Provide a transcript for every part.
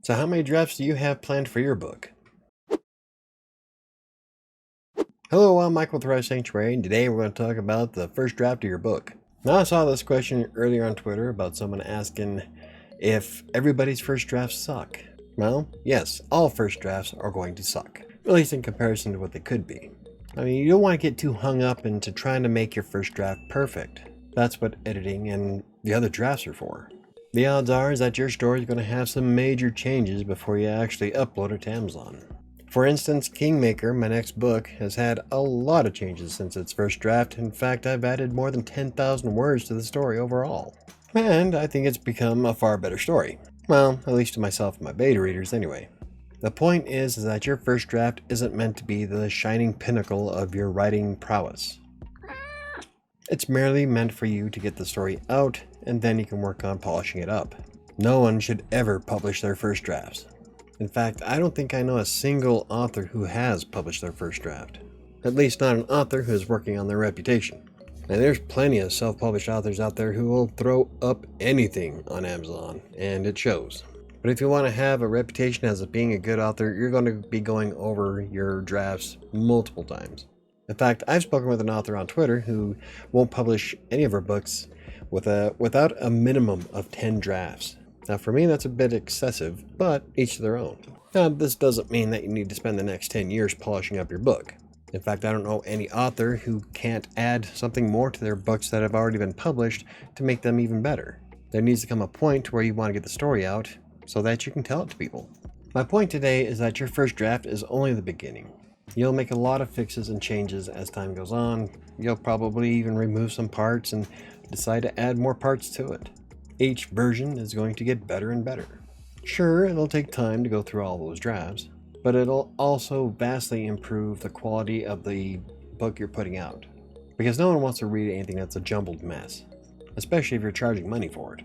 So how many drafts do you have planned for your book? Hello, I'm Michael with WriterSanctuary, and today we're going to talk about the first draft of your book. Now, I saw this question earlier on Twitter about someone asking if everybody's first drafts suck. Well, yes, all first drafts are going to suck, at least in comparison to what they could be. I mean, you don't want to get too hung up into trying to make your first draft perfect. That's what editing and the other drafts are for. The odds are is that your story is going to have some major changes before you actually upload it to Amazon. For instance, Kingmaker, my next book, has had a lot of changes since its first draft. In fact, I've added more than 10,000 words to the story overall. And I think it's become a far better story. Well, at least to myself and my beta readers anyway. The point is that your first draft isn't meant to be the shining pinnacle of your writing prowess. It's merely meant for you to get the story out, and then you can work on polishing it up. No one should ever publish their first drafts. In fact, I don't think I know a single author who has published their first draft. At least not an author who is working on their reputation. And there's plenty of self-published authors out there who will throw up anything on Amazon, and it shows. But if you want to have a reputation as being a good author, you're going to be going over your drafts multiple times. In fact, I've spoken with an author on Twitter who won't publish any of her books without a minimum of 10 drafts. Now, for me, that's a bit excessive, but each to their own. Now, this doesn't mean that you need to spend the next 10 years polishing up your book. In fact, I don't know any author who can't add something more to their books that have already been published to make them even better. There needs to come a point where you want to get the story out so that you can tell it to people. My point today is that your first draft is only the beginning. You'll make a lot of fixes and changes as time goes on. You'll probably even remove some parts and decide to add more parts to it. Each version is going to get better and better. Sure, it'll take time to go through all those drafts, but it'll also vastly improve the quality of the book you're putting out. Because no one wants to read anything that's a jumbled mess, especially if you're charging money for it.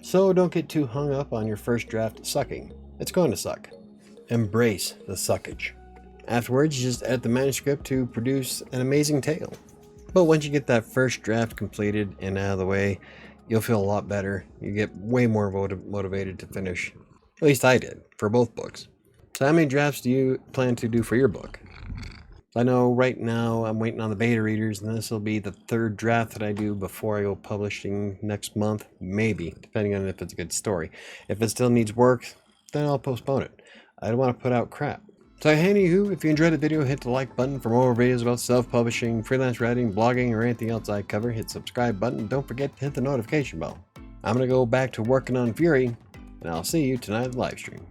So don't get too hung up on your first draft sucking. It's going to suck. Embrace the suckage. Afterwards, you just edit the manuscript to produce an amazing tale. But once you get that first draft completed and out of the way, you'll feel a lot better. You get way more motivated to finish. At least I did, for both books. So how many drafts do you plan to do for your book? I know right now I'm waiting on the beta readers, and this will be the third draft that I do before I go publishing next month. Maybe, depending on if it's a good story. If it still needs work, then I'll postpone it. I don't want to put out crap. So anywho, if you enjoyed the video, hit the like button. For more videos about self-publishing, freelance writing, blogging, or anything else I cover, hit the subscribe button. Don't forget to hit the notification bell. I'm going to go back to working on Fury, and I'll see you tonight at the live stream.